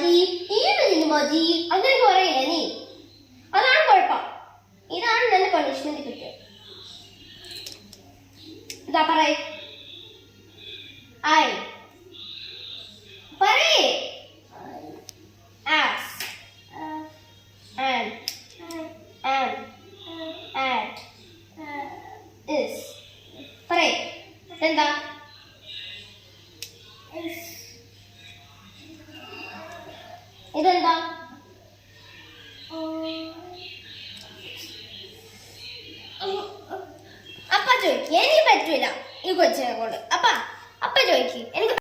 മതി, ഈവനിങ് മതി, അങ്ങനെ പറയില്ല നീ. അതാണ് കുഴപ്പം. ഇതാണ് നല്ല പണിഷ്മെന്റ് കിട്ടുക. ഇതാ പറയേ, ഐ പറയേ, as, and, am, at, is. പറയേ, ഇതെന്താ? ഇതെന്താ? അപ്പ ചോദിക്ക്, എനിക്ക് പറ്റൂല ഈ കൊച്ചിനെ കൊണ്ട്. അപ്പ ചോദിക്ക്, എനിക്ക്